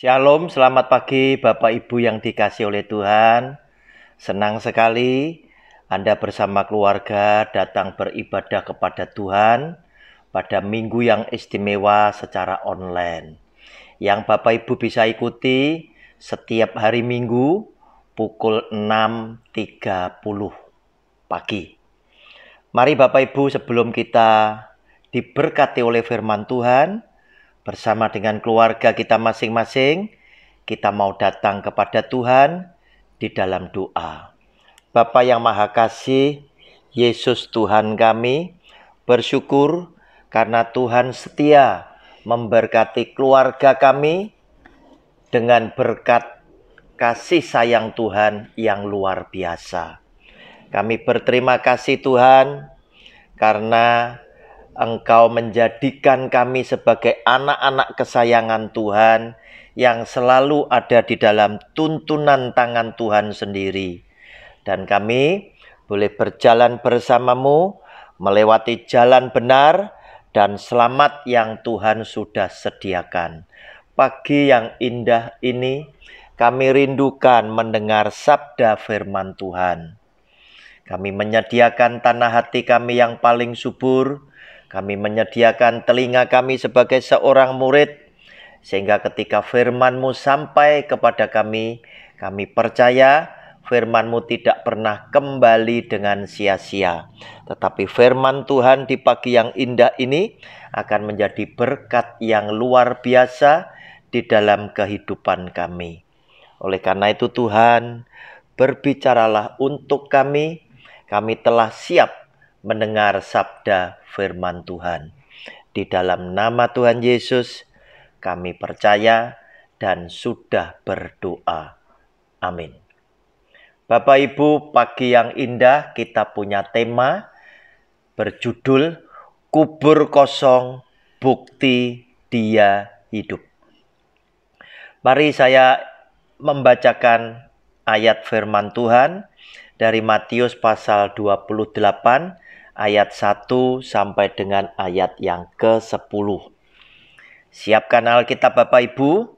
Shalom, selamat pagi Bapak Ibu yang dikasihi oleh Tuhan. Senang sekali Anda bersama keluarga datang beribadah kepada Tuhan pada minggu yang istimewa secara online. Yang Bapak Ibu bisa ikuti setiap hari Minggu pukul 6.30 pagi. Mari Bapak Ibu, sebelum kita diberkati oleh firman Tuhan, bersama dengan keluarga kita masing-masing, kita mau datang kepada Tuhan di dalam doa. Bapa yang Maha Kasih, Yesus Tuhan kami, bersyukur karena Tuhan setia memberkati keluarga kami dengan berkat kasih sayang Tuhan yang luar biasa. Kami berterima kasih Tuhan karena Engkau menjadikan kami sebagai anak-anak kesayangan Tuhan yang selalu ada di dalam tuntunan tangan Tuhan sendiri. Dan kami boleh berjalan bersamamu, melewati jalan benar dan selamat yang Tuhan sudah sediakan. Pagi yang indah ini, kami rindukan mendengar sabda firman Tuhan. Kami menyediakan tanah hati kami yang paling subur. Kami menyediakan telinga kami sebagai seorang murid, sehingga ketika firman-Mu sampai kepada kami percaya firman-Mu tidak pernah kembali dengan sia-sia. Tetapi firman Tuhan di pagi yang indah ini akan menjadi berkat yang luar biasa di dalam kehidupan kami. Oleh karena itu Tuhan, berbicaralah untuk kami telah siap mendengar sabda firman Tuhan. Di dalam nama Tuhan Yesus, kami percaya dan sudah berdoa. Amin. Bapak Ibu, pagi yang indah kita punya tema berjudul Kubur Kosong, Bukti Dia Hidup. Mari saya membacakan ayat firman Tuhan dari Matius pasal 28 ayat 1 sampai dengan ayat yang ke-10. Siapkan Alkitab Bapak Ibu.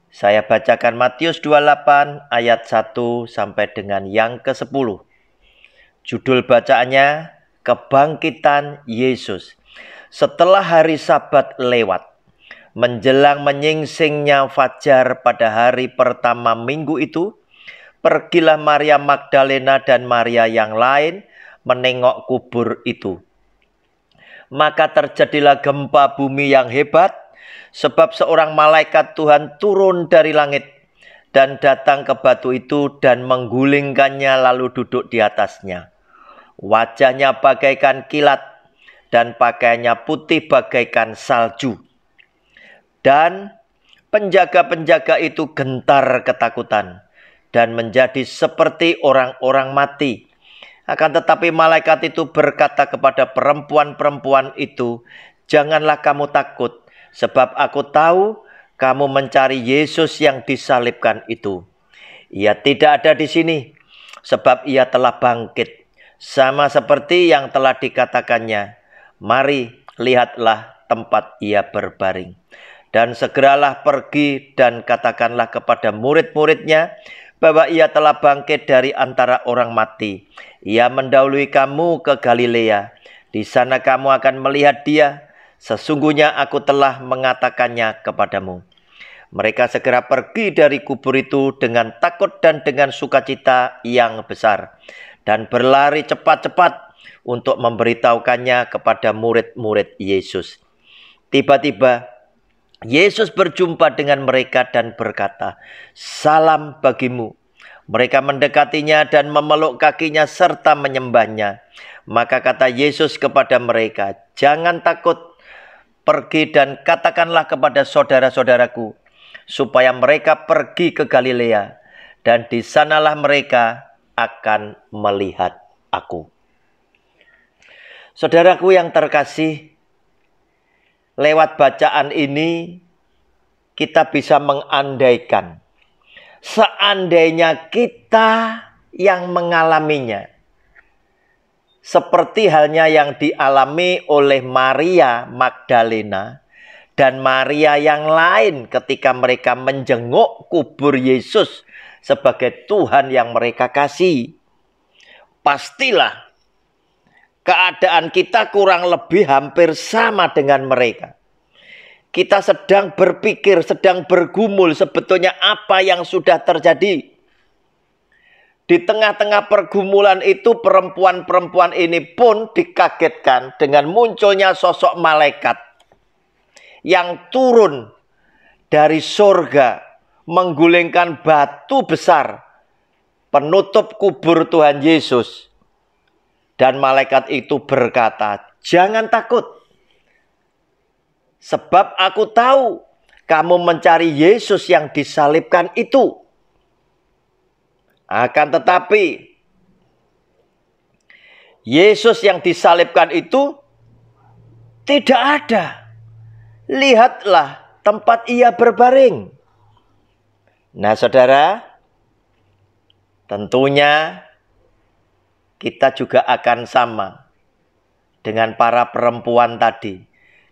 Saya bacakan Matius 28 ayat 1 sampai dengan yang ke-10. Judul bacaannya Kebangkitan Yesus. Setelah hari Sabat lewat, menjelang menyingsingnya fajar pada hari pertama minggu itu, pergilah Maria Magdalena dan Maria yang lain menengok kubur itu. Maka terjadilah gempa bumi yang hebat, sebab seorang malaikat Tuhan turun dari langit dan datang ke batu itu dan menggulingkannya lalu duduk di atasnya. Wajahnya bagaikan kilat dan pakaiannya putih bagaikan salju. Dan penjaga-penjaga itu gentar ketakutan dan menjadi seperti orang-orang mati. Akan tetapi malaikat itu berkata kepada perempuan-perempuan itu, "Janganlah kamu takut, sebab aku tahu kamu mencari Yesus yang disalibkan itu. Ia tidak ada di sini, sebab ia telah bangkit, sama seperti yang telah dikatakannya. Mari, lihatlah tempat ia berbaring. Dan segeralah pergi dan katakanlah kepada murid-muridnya bahwa ia telah bangkit dari antara orang mati. Ia mendahului kamu ke Galilea. Di sana kamu akan melihat dia. Sesungguhnya aku telah mengatakannya kepadamu." Mereka segera pergi dari kubur itu dengan takut dan dengan sukacita yang besar, dan berlari cepat-cepat untuk memberitahukannya kepada murid-murid Yesus. Tiba-tiba Yesus berjumpa dengan mereka dan berkata, "Salam bagimu." Mereka mendekatinya dan memeluk kakinya serta menyembahnya. Maka kata Yesus kepada mereka, "Jangan takut, pergi dan katakanlah kepada saudara-saudaraku, supaya mereka pergi ke Galilea, dan di sanalah mereka akan melihat aku." Saudaraku yang terkasih, lewat bacaan ini kita bisa mengandaikan, seandainya kita yang mengalaminya, seperti halnya yang dialami oleh Maria Magdalena dan Maria yang lain ketika mereka menjenguk kubur Yesus sebagai Tuhan yang mereka kasih. Pastilah keadaan kita kurang lebih hampir sama dengan mereka. Kita sedang berpikir, sedang bergumul sebetulnya apa yang sudah terjadi. Di tengah-tengah pergumulan itu perempuan-perempuan ini pun dikagetkan dengan munculnya sosok malaikat yang turun dari surga menggulingkan batu besar penutup kubur Tuhan Yesus. Dan malaikat itu berkata, "Jangan takut. Sebab aku tahu kamu mencari Yesus yang disalibkan itu. Akan tetapi, Yesus yang disalibkan itu tidak ada. Lihatlah tempat ia berbaring." Nah, saudara, tentunya kita juga akan sama dengan para perempuan tadi.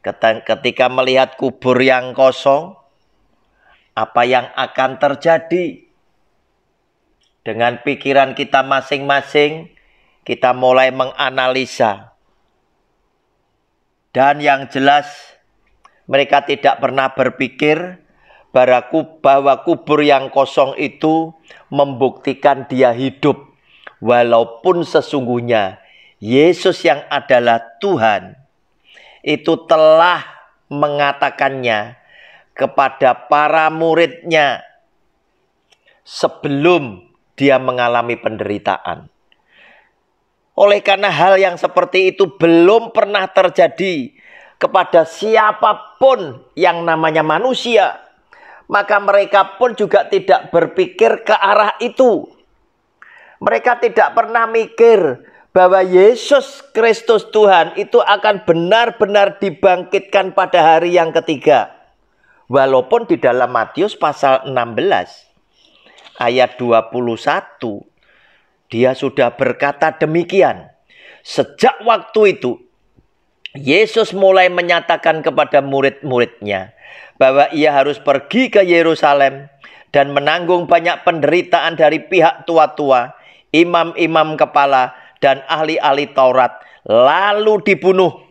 Ketika melihat kubur yang kosong, apa yang akan terjadi? Dengan pikiran kita masing-masing, kita mulai menganalisa. Dan yang jelas, mereka tidak pernah berpikir bahwa kubur yang kosong itu membuktikan dia hidup. Walaupun sesungguhnya Yesus yang adalah Tuhan, itu telah mengatakannya kepada para muridnya sebelum dia mengalami penderitaan. Oleh karena hal yang seperti itu belum pernah terjadi kepada siapapun yang namanya manusia, maka mereka pun juga tidak berpikir ke arah itu. Mereka tidak pernah mikir bahwa Yesus Kristus Tuhan itu akan benar-benar dibangkitkan pada hari yang ketiga. Walaupun di dalam Matius pasal 16 ayat 21, dia sudah berkata demikian. Sejak waktu itu, Yesus mulai menyatakan kepada murid-muridnya bahwa ia harus pergi ke Yerusalem dan menanggung banyak penderitaan dari pihak tua-tua, imam-imam kepala, dan ahli-ahli Taurat, lalu dibunuh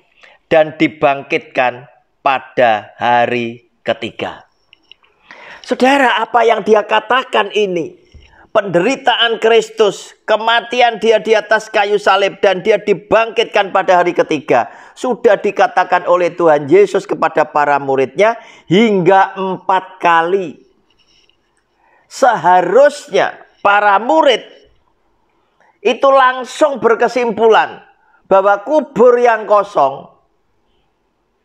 dan dibangkitkan pada hari ketiga. Saudara, apa yang dia katakan ini, penderitaan Kristus, kematian dia di atas kayu salib, dan dia dibangkitkan pada hari ketiga, sudah dikatakan oleh Tuhan Yesus kepada para muridnya hingga 4 kali. Seharusnya para murid itu langsung berkesimpulan bahwa kubur yang kosong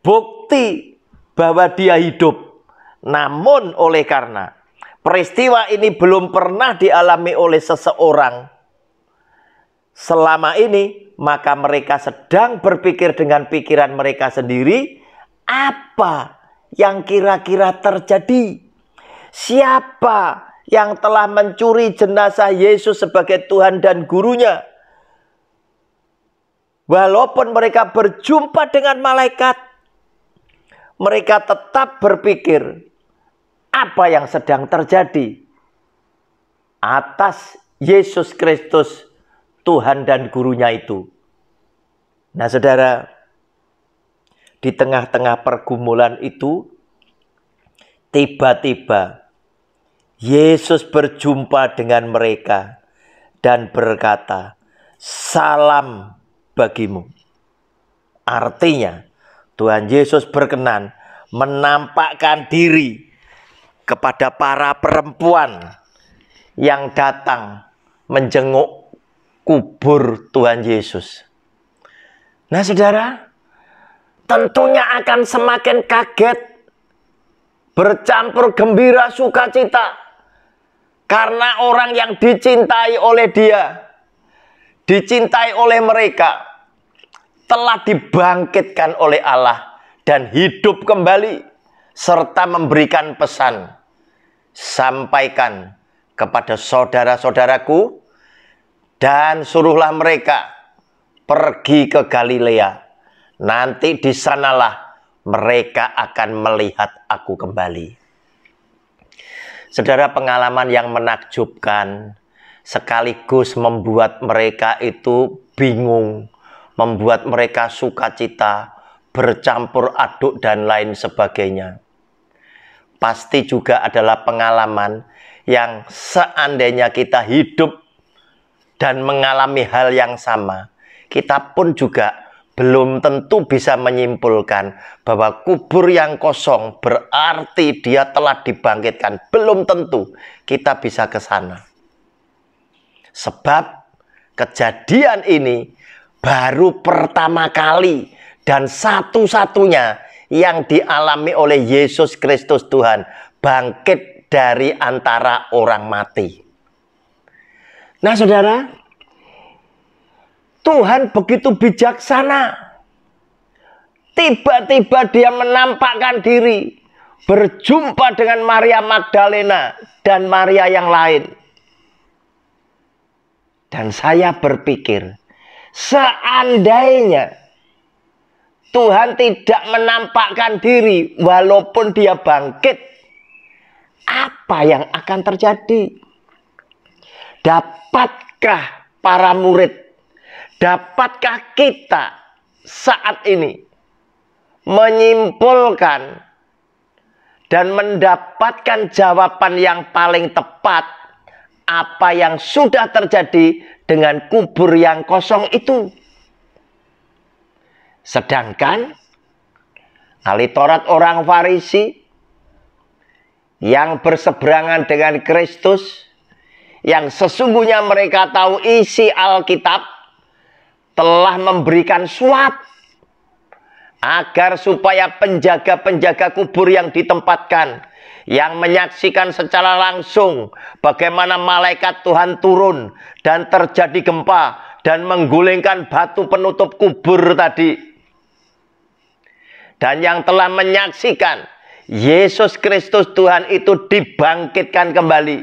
bukti bahwa dia hidup. Namun oleh karena peristiwa ini belum pernah dialami oleh seseorang selama ini, maka mereka sedang berpikir dengan pikiran mereka sendiri, apa yang kira-kira terjadi? Siapa yang telah mencuri jenazah Yesus sebagai Tuhan dan gurunya? Walaupun mereka berjumpa dengan malaikat, mereka tetap berpikir apa yang sedang terjadi atas Yesus Kristus, Tuhan dan gurunya itu. Nah, saudara, di tengah-tengah pergumulan itu, tiba-tiba Yesus berjumpa dengan mereka dan berkata, "Salam bagimu." Artinya, Tuhan Yesus berkenan menampakkan diri kepada para perempuan yang datang menjenguk kubur Tuhan Yesus. Nah, saudara, tentunya akan semakin kaget, bercampur gembira sukacita, karena orang yang dicintai oleh dia, dicintai oleh mereka, telah dibangkitkan oleh Allah dan hidup kembali, serta memberikan pesan, "Sampaikan kepada saudara-saudaraku dan suruhlah mereka pergi ke Galilea. Nanti di sanalah mereka akan melihat aku kembali. Saudara, pengalaman yang menakjubkan sekaligus membuat mereka itu bingung, membuat mereka sukacita, bercampur aduk dan lain sebagainya. Pasti juga adalah pengalaman yang seandainya kita hidup dan mengalami hal yang sama, kita pun juga belum tentu bisa menyimpulkan bahwa kubur yang kosong berarti dia telah dibangkitkan. Belum tentu kita bisa ke sana. Sebab kejadian ini baru pertama kali dan satu-satunya yang dialami oleh Yesus Kristus Tuhan, bangkit dari antara orang mati. Nah, saudara, Tuhan begitu bijaksana. Tiba-tiba dia menampakkan diri, berjumpa dengan Maria Magdalena dan Maria yang lain. Dan saya berpikir, seandainya Tuhan tidak menampakkan diri walaupun dia bangkit, apa yang akan terjadi? Dapatkah para murid, dapatkah kita saat ini menyimpulkan dan mendapatkan jawaban yang paling tepat apa yang sudah terjadi dengan kubur yang kosong itu? Sedangkan ahli Taurat orang Farisi yang berseberangan dengan Kristus, yang sesungguhnya mereka tahu isi Alkitab, telah memberikan suap agar supaya penjaga-penjaga kubur yang ditempatkan, yang menyaksikan secara langsung bagaimana malaikat Tuhan turun dan terjadi gempa dan menggulingkan batu penutup kubur tadi, dan yang telah menyaksikan Yesus Kristus Tuhan itu dibangkitkan kembali,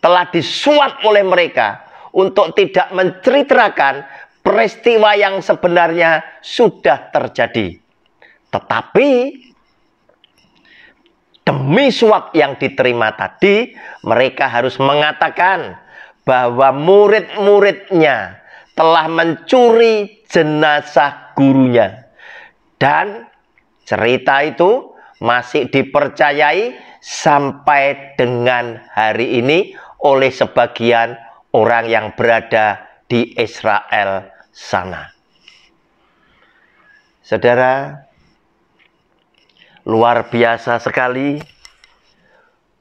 telah disuap oleh mereka untuk tidak menceritakan peristiwa yang sebenarnya sudah terjadi. Tetapi demi suap yang diterima tadi, mereka harus mengatakan bahwa murid-muridnya telah mencuri jenazah gurunya. Dan cerita itu masih dipercayai sampai dengan hari ini oleh sebagian orang yang berada di Israel sana. Saudara, luar biasa sekali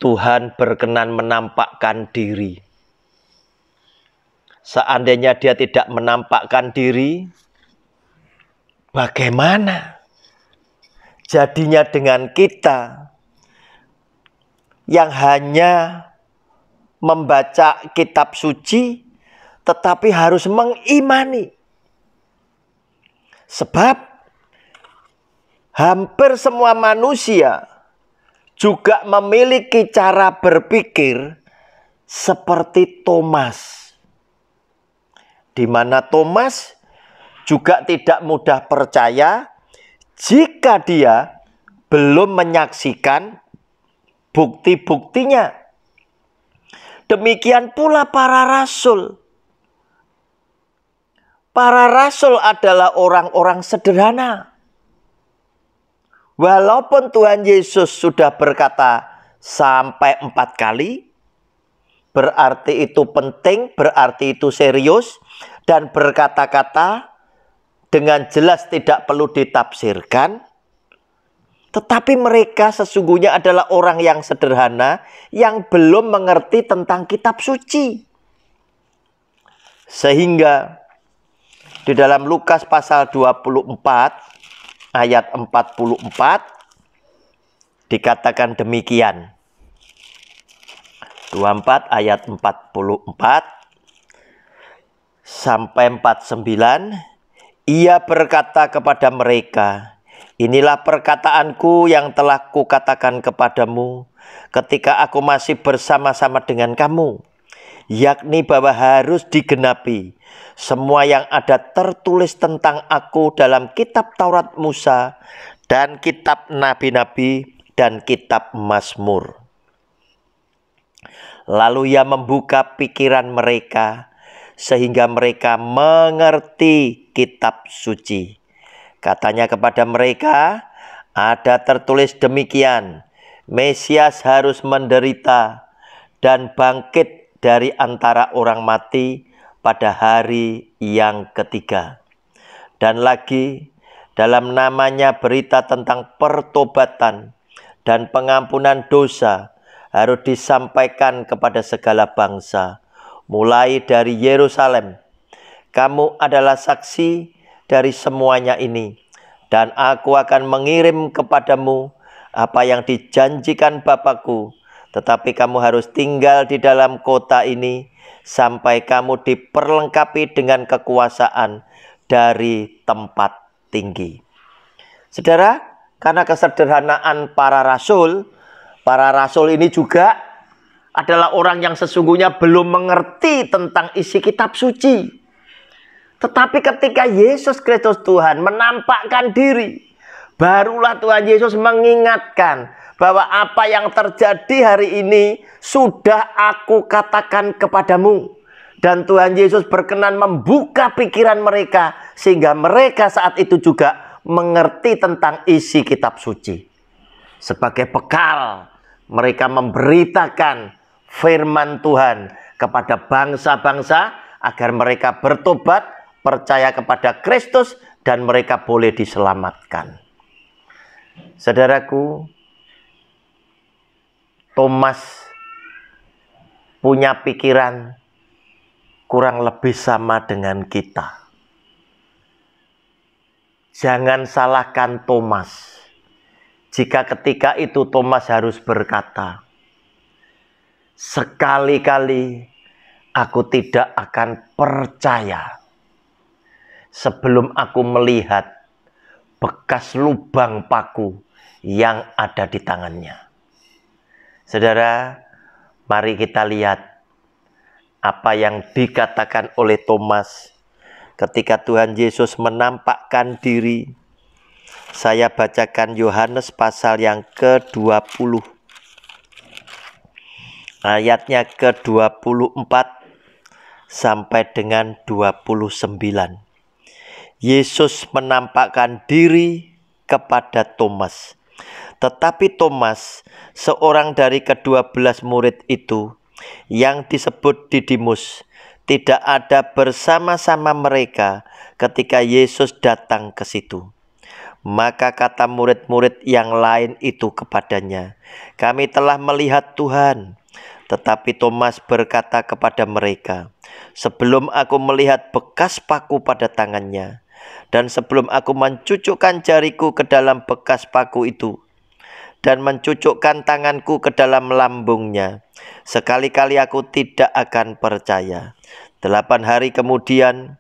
Tuhan berkenan menampakkan diri. Seandainya dia tidak menampakkan diri, bagaimana jadinya dengan kita yang hanya membaca kitab suci tetapi harus mengimani? Sebab hampir semua manusia juga memiliki cara berpikir seperti Thomas, di mana Thomas juga tidak mudah percaya jika dia belum menyaksikan bukti-buktinya. Demikian pula para rasul. Para rasul adalah orang-orang sederhana. Walaupun Tuhan Yesus sudah berkata sampai 4 kali, berarti itu penting, berarti itu serius, dan berkata-kata dengan jelas tidak perlu ditafsirkan. Tetapi mereka sesungguhnya adalah orang yang sederhana, yang belum mengerti tentang kitab suci. Sehingga di dalam Lukas pasal 24 ayat 44 dikatakan demikian. 24 ayat 44 sampai 49, ia berkata kepada mereka, inilah perkataanku yang telah kukatakan kepadamu ketika aku masih bersama-sama dengan kamu, yakni bahwa harus digenapi semua yang ada tertulis tentang aku dalam kitab Taurat Musa dan kitab nabi-nabi dan kitab Mazmur. Lalu ia membuka pikiran mereka sehingga mereka mengerti kitab suci. Katanya kepada mereka, ada tertulis demikian, Mesias harus menderita dan bangkit dari antara orang mati pada hari yang ketiga. Dan lagi, dalam namanya berita tentang pertobatan dan pengampunan dosa harus disampaikan kepada segala bangsa, mulai dari Yerusalem. Kamu adalah saksi dari semuanya ini, dan aku akan mengirim kepadamu apa yang dijanjikan Bapakku. Tetapi kamu harus tinggal di dalam kota ini sampai kamu diperlengkapi dengan kekuasaan dari tempat tinggi. Saudara, karena kesederhanaan para rasul ini juga adalah orang yang sesungguhnya belum mengerti tentang isi kitab suci. Tetapi ketika Yesus Kristus Tuhan menampakkan diri, barulah Tuhan Yesus mengingatkan bahwa apa yang terjadi hari ini sudah aku katakan kepadamu. Dan Tuhan Yesus berkenan membuka pikiran mereka sehingga mereka saat itu juga mengerti tentang isi kitab suci. Sebagai bekal mereka memberitakan firman Tuhan kepada bangsa-bangsa agar mereka bertobat, percaya kepada Kristus, dan mereka boleh diselamatkan. Saudaraku, Thomas punya pikiran kurang lebih sama dengan kita. Jangan salahkan Thomas jika ketika itu Thomas harus berkata, sekali-kali aku tidak akan percaya sebelum aku melihat bekas lubang paku yang ada di tangannya. Saudara, mari kita lihat apa yang dikatakan oleh Thomas ketika Tuhan Yesus menampakkan diri. Saya bacakan Yohanes pasal yang ke-20. Ayatnya ke-24 sampai dengan 29. Yesus menampakkan diri kepada Thomas. Tetapi Thomas, seorang dari ke-12 murid itu, yang disebut Didimus, tidak ada bersama-sama mereka ketika Yesus datang ke situ. Maka kata murid-murid yang lain itu kepadanya, kami telah melihat Tuhan. Tetapi Thomas berkata kepada mereka, sebelum aku melihat bekas paku pada tangannya, dan sebelum aku mencucukkan jariku ke dalam bekas paku itu, dan mencucukkan tanganku ke dalam lambungnya, sekali-kali aku tidak akan percaya. 8 hari kemudian,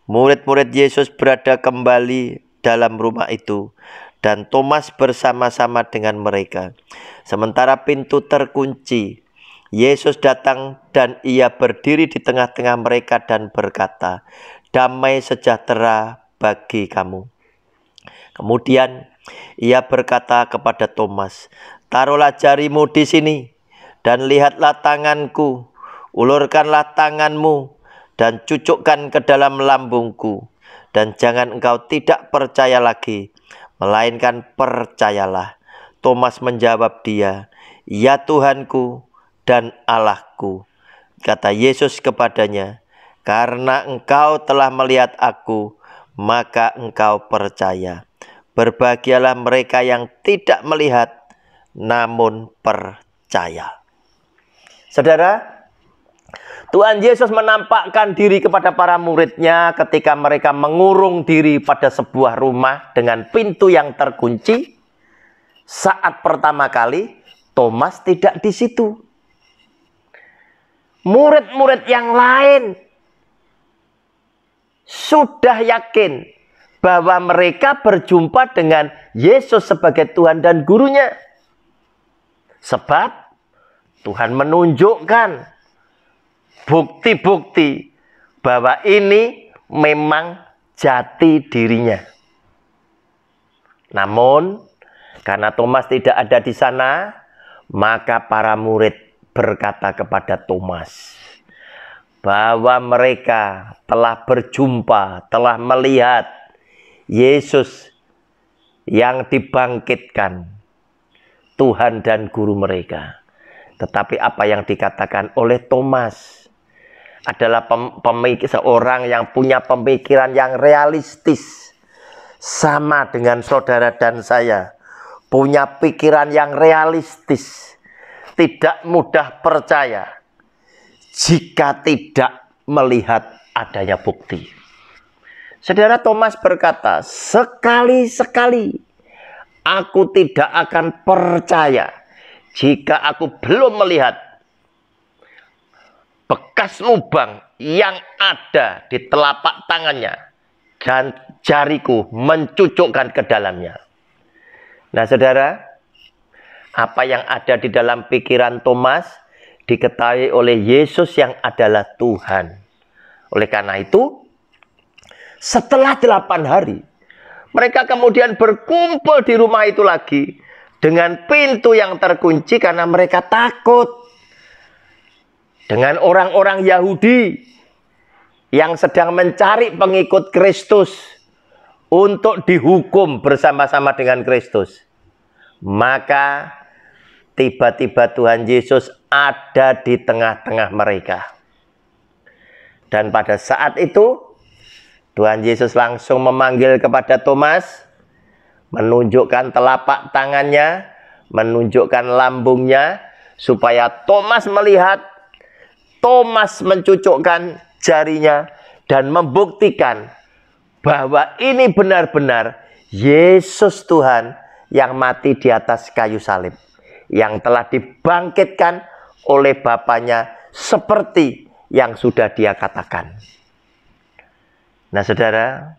murid-murid Yesus berada kembali dalam rumah itu, dan Thomas bersama-sama dengan mereka. Sementara pintu terkunci, Yesus datang dan ia berdiri di tengah-tengah mereka dan berkata, damai sejahtera bagi kamu. Kemudian ia berkata kepada Thomas, taruhlah jarimu di sini dan lihatlah tanganku, ulurkanlah tanganmu dan cucukkan ke dalam lambungku, dan jangan engkau tidak percaya lagi, melainkan percayalah. Thomas menjawab dia, ya Tuhanku dan Allahku. Kata Yesus kepadanya, karena engkau telah melihat aku, maka engkau percaya. Berbahagialah mereka yang tidak melihat, namun percaya. Saudara, Tuhan Yesus menampakkan diri kepada para muridnya ketika mereka mengurung diri pada sebuah rumah dengan pintu yang terkunci. Saat pertama kali, Thomas tidak di situ. Murid-murid yang lain sudah yakin bahwa mereka berjumpa dengan Yesus sebagai Tuhan dan gurunya. Sebab Tuhan menunjukkan bukti-bukti bahwa ini memang jati dirinya. Namun, karena Thomas tidak ada di sana, maka para murid berkata kepada Thomas bahwa mereka telah berjumpa, telah melihat Yesus yang dibangkitkan, Tuhan dan Guru mereka. Tetapi apa yang dikatakan oleh Thomas adalah seorang yang punya pemikiran yang realistis. Sama dengan saudara dan saya. Punya pikiran yang realistis. Tidak mudah percaya jika tidak melihat adanya bukti. Saudara, Thomas berkata, sekali-sekali aku tidak akan percaya jika aku belum melihat bekas lubang yang ada di telapak tangannya dan jariku mencucukkan ke dalamnya. Nah, saudara, apa yang ada di dalam pikiran Thomas diketahui oleh Yesus yang adalah Tuhan. Oleh karena itu, setelah 8 hari, mereka kemudian berkumpul di rumah itu lagi dengan pintu yang terkunci karena mereka takut dengan orang-orang Yahudi yang sedang mencari pengikut Kristus untuk dihukum bersama-sama dengan Kristus. Maka tiba-tiba Tuhan Yesus ada di tengah-tengah mereka. Dan pada saat itu Tuhan Yesus langsung memanggil kepada Thomas, menunjukkan telapak tangannya, menunjukkan lambungnya, supaya Thomas melihat, Thomas mencucukkan jarinya, dan membuktikan bahwa ini benar-benar Yesus Tuhan yang mati di atas kayu salib, yang telah dibangkitkan oleh Bapaknya seperti yang sudah Dia katakan. Nah, saudara,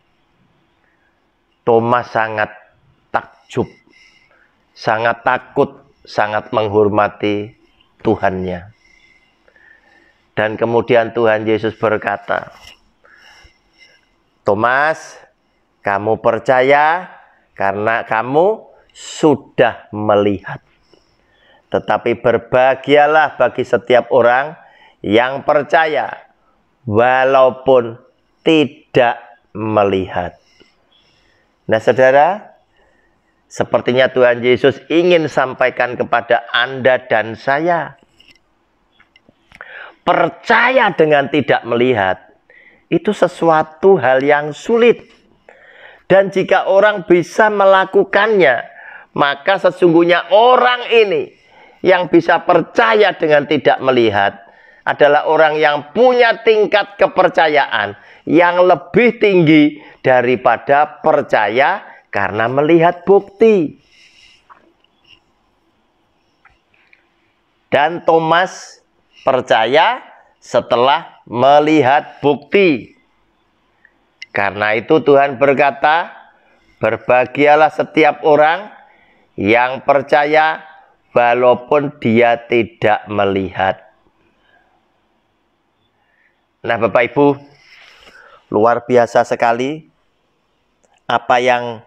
Thomas sangat takjub, sangat takut, sangat menghormati Tuhannya. Dan kemudian Tuhan Yesus berkata, Thomas, kamu percaya karena kamu sudah melihat. Tetapi berbahagialah bagi setiap orang yang percaya walaupun tidak melihat. Nah, saudara, sepertinya Tuhan Yesus ingin sampaikan kepada Anda dan saya, percaya dengan tidak melihat itu sesuatu hal yang sulit. Dan jika orang bisa melakukannya, maka sesungguhnya orang ini yang bisa percaya dengan tidak melihat adalah orang yang punya tingkat kepercayaan yang lebih tinggi daripada percaya karena melihat bukti. Dan Thomas percaya setelah melihat bukti. Karena itu Tuhan berkata, berbahagialah setiap orang yang percaya walaupun dia tidak melihat. Nah, Bapak Ibu, luar biasa sekali apa yang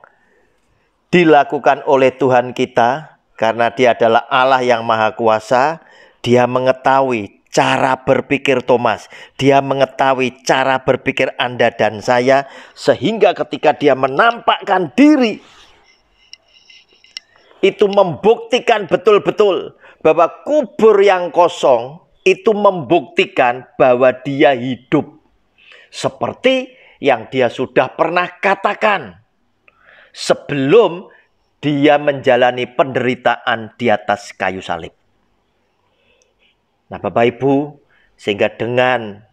dilakukan oleh Tuhan kita, karena Dia adalah Allah yang Maha Kuasa. Dia mengetahui cara berpikir Thomas, Dia mengetahui cara berpikir Anda dan saya, sehingga ketika Dia menampakkan diri, itu membuktikan betul-betul bahwa kubur yang kosong itu membuktikan bahwa Dia hidup. Seperti yang Dia sudah pernah katakan sebelum Dia menjalani penderitaan di atas kayu salib. Nah, Bapak Ibu, sehingga dengan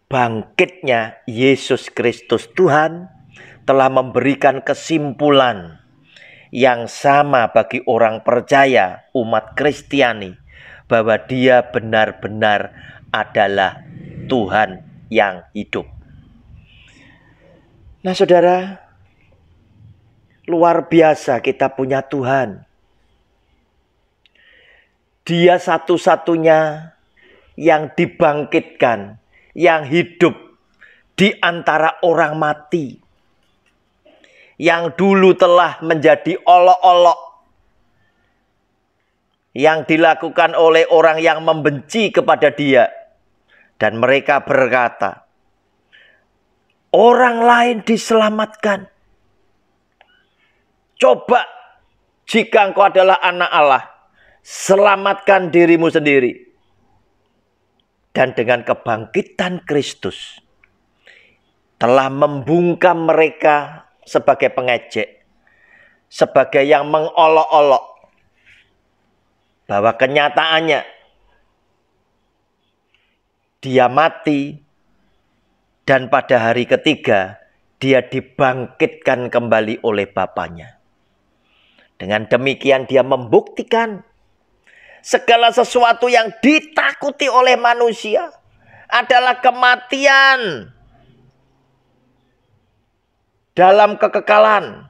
bangkitnya Yesus Kristus Tuhan telah memberikan kesimpulan yang sama bagi orang percaya umat Kristiani, bahwa Dia benar-benar adalah Tuhan yang hidup. Nah, saudara, luar biasa kita punya Tuhan. Dia satu-satunya yang dibangkitkan, yang hidup di antara orang mati. yang dulu telah menjadi olok-olok, yang dilakukan oleh orang yang membenci kepada dia. Dan mereka berkata, orang lain diselamatkan. Coba jika engkau adalah anak Allah, selamatkan dirimu sendiri. Dan dengan kebangkitan Kristus telah membungkam mereka sebagai pengejek, sebagai yang mengolok-olok, bahwa kenyataannya dia mati dan pada hari ketiga dia dibangkitkan kembali oleh Bapaknya. Dengan demikian dia membuktikan segala sesuatu yang ditakuti oleh manusia adalah kematian dalam kekekalan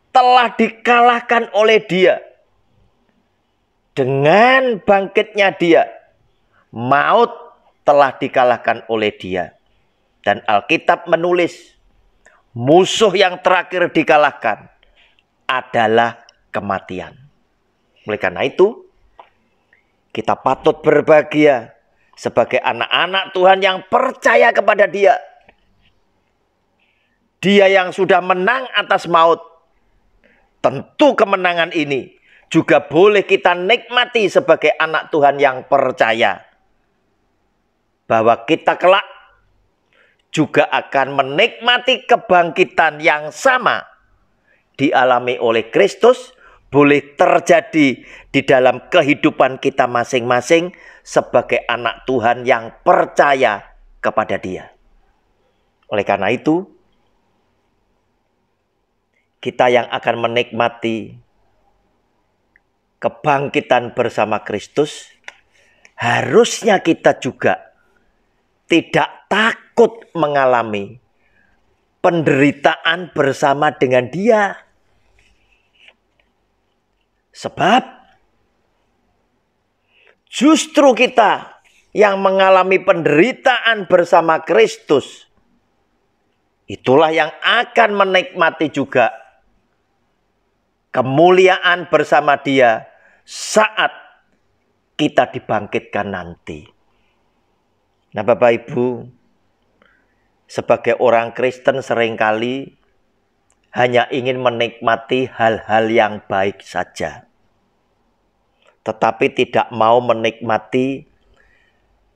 telah dikalahkan oleh dia. Dengan bangkitnya dia, maut telah dikalahkan oleh dia. Dan Alkitab menulis, musuh yang terakhir dikalahkan adalah kematian. Oleh karena itu, kita patut berbahagia sebagai anak-anak Tuhan yang percaya kepada Dia. Dia yang sudah menang atas maut. Tentu kemenangan ini juga boleh kita nikmati sebagai anak Tuhan yang percaya. Bahwa kita kelak juga akan menikmati kebangkitan yang sama dialami oleh Kristus, boleh terjadi di dalam kehidupan kita masing-masing sebagai anak Tuhan yang percaya kepada Dia. Oleh karena itu, kita yang akan menikmati kebangkitan bersama Kristus, harusnya kita juga tidak takut mengalami penderitaan bersama dengan Dia. Sebab justru kita yang mengalami penderitaan bersama Kristus, itulah yang akan menikmati juga kemuliaan bersama Dia saat kita dibangkitkan nanti. Nah, Bapak Ibu, sebagai orang Kristen seringkali hanya ingin menikmati hal-hal yang baik saja, tetapi tidak mau menikmati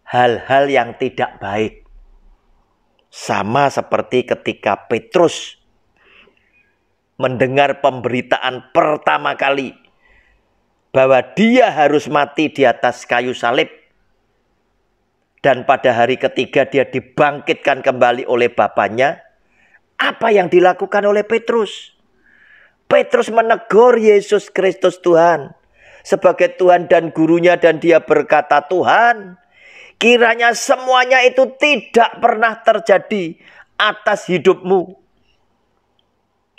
hal-hal yang tidak baik. Sama seperti ketika Petrus mendengar pemberitaan pertama kali bahwa dia harus mati di atas kayu salib, dan pada hari ketiga dia dibangkitkan kembali oleh Bapaknya. Apa yang dilakukan oleh Petrus? Petrus menegur Yesus Kristus Tuhan sebagai Tuhan dan gurunya, dan dia berkata, Tuhan, kiranya semuanya itu tidak pernah terjadi atas hidupmu.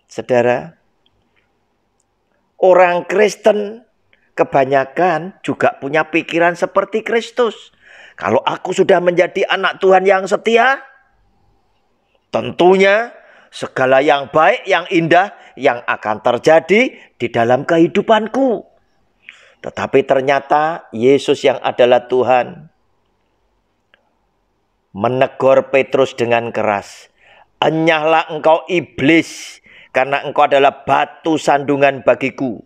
Saudara, orang Kristen kebanyakan juga punya pikiran seperti Kristus. Kalau aku sudah menjadi anak Tuhan yang setia, tentunya segala yang baik, yang indah, yang akan terjadi di dalam kehidupanku. Tetapi ternyata Yesus yang adalah Tuhan menegur Petrus dengan keras. Enyahlah engkau iblis, karena engkau adalah batu sandungan bagiku.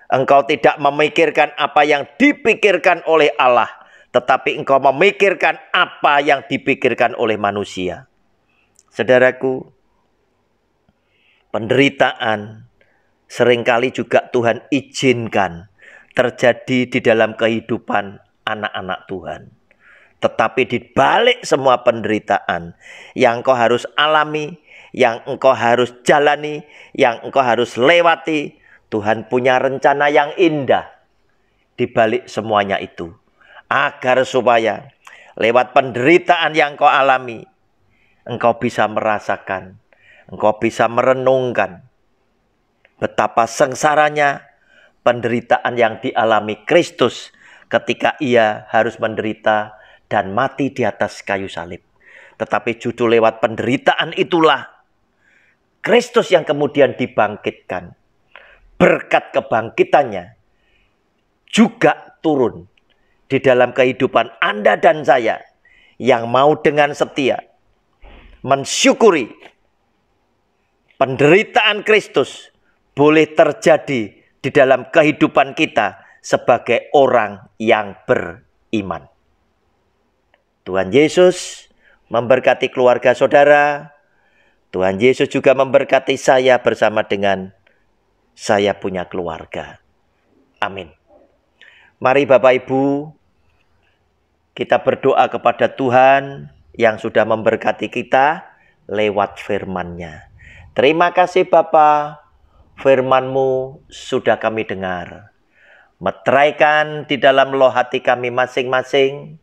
Engkau tidak memikirkan apa yang dipikirkan oleh Allah, tetapi engkau memikirkan apa yang dipikirkan oleh manusia. Saudaraku, penderitaan seringkali juga Tuhan izinkan terjadi di dalam kehidupan anak-anak Tuhan. Tetapi di balik semua penderitaan yang engkau harus alami, yang engkau harus jalani, yang engkau harus lewati, Tuhan punya rencana yang indah di balik semuanya itu. Agar supaya lewat penderitaan yang engkau alami, engkau bisa merasakan, engkau bisa merenungkan betapa sengsaranya penderitaan yang dialami Kristus ketika Ia harus menderita dan mati di atas kayu salib. Tetapi justru lewat penderitaan itulah Kristus yang kemudian dibangkitkan, berkat kebangkitannya juga turun di dalam kehidupan Anda dan saya yang mau dengan setia mensyukuri penderitaan Kristus boleh terjadi di dalam kehidupan kita sebagai orang yang beriman. Tuhan Yesus memberkati keluarga saudara. Tuhan Yesus juga memberkati saya bersama dengan saya punya keluarga. Amin. Mari Bapak Ibu, kita berdoa kepada Tuhan yang sudah memberkati kita lewat firman-Nya. Terima kasih Bapa, firman-Mu sudah kami dengar. Meteraikan di dalam loh hati kami masing-masing.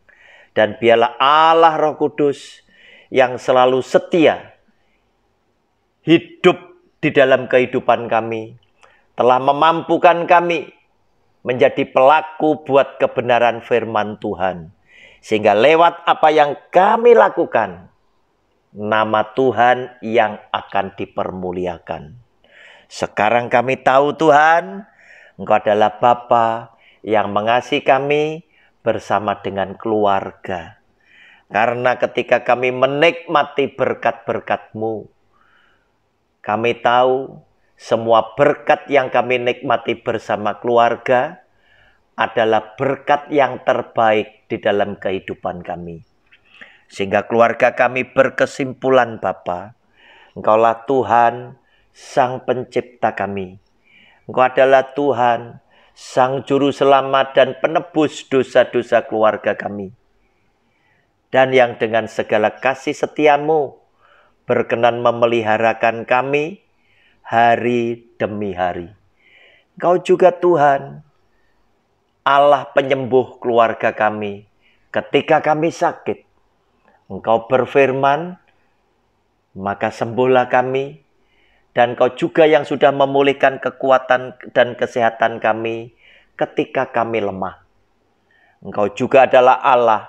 Dan biarlah Allah Roh Kudus yang selalu setia hidup di dalam kehidupan kami, telah memampukan kami menjadi pelaku buat kebenaran firman Tuhan. Sehingga lewat apa yang kami lakukan, nama Tuhan yang akan dipermuliakan. Sekarang kami tahu Tuhan, Engkau adalah Bapa yang mengasihi kami bersama dengan keluarga. Karena ketika kami menikmati berkat-berkat-Mu, kami tahu semua berkat yang kami nikmati bersama keluarga adalah berkat yang terbaik di dalam kehidupan kami. Sehingga keluarga kami berkesimpulan Bapa, Engkaulah Tuhan Sang Pencipta kami. Engkau adalah Tuhan Sang Juru Selamat dan penebus dosa-dosa keluarga kami. Dan yang dengan segala kasih setia-Mu berkenan memeliharakan kami hari demi hari. Engkau juga Tuhan, Allah penyembuh keluarga kami ketika kami sakit. Engkau berfirman, maka sembuhlah kami. Dan Engkau juga yang sudah memulihkan kekuatan dan kesehatan kami ketika kami lemah. Engkau juga adalah Allah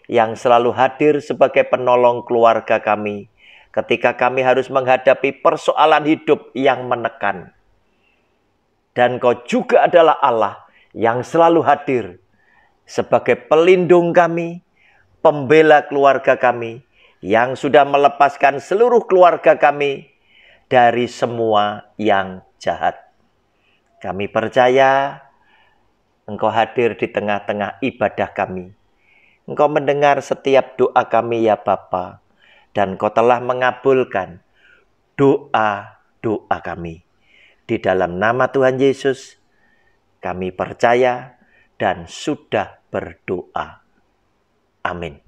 yang selalu hadir sebagai penolong keluarga kami ketika kami harus menghadapi persoalan hidup yang menekan. Dan Engkau juga adalah Allah yang selalu hadir sebagai pelindung kami, pembela keluarga kami, yang sudah melepaskan seluruh keluarga kami dari semua yang jahat. Kami percaya Engkau hadir di tengah-tengah ibadah kami. Engkau mendengar setiap doa kami ya Bapa, dan Engkau telah mengabulkan doa-doa kami. Di dalam nama Tuhan Yesus, kami percaya dan sudah berdoa. Amin.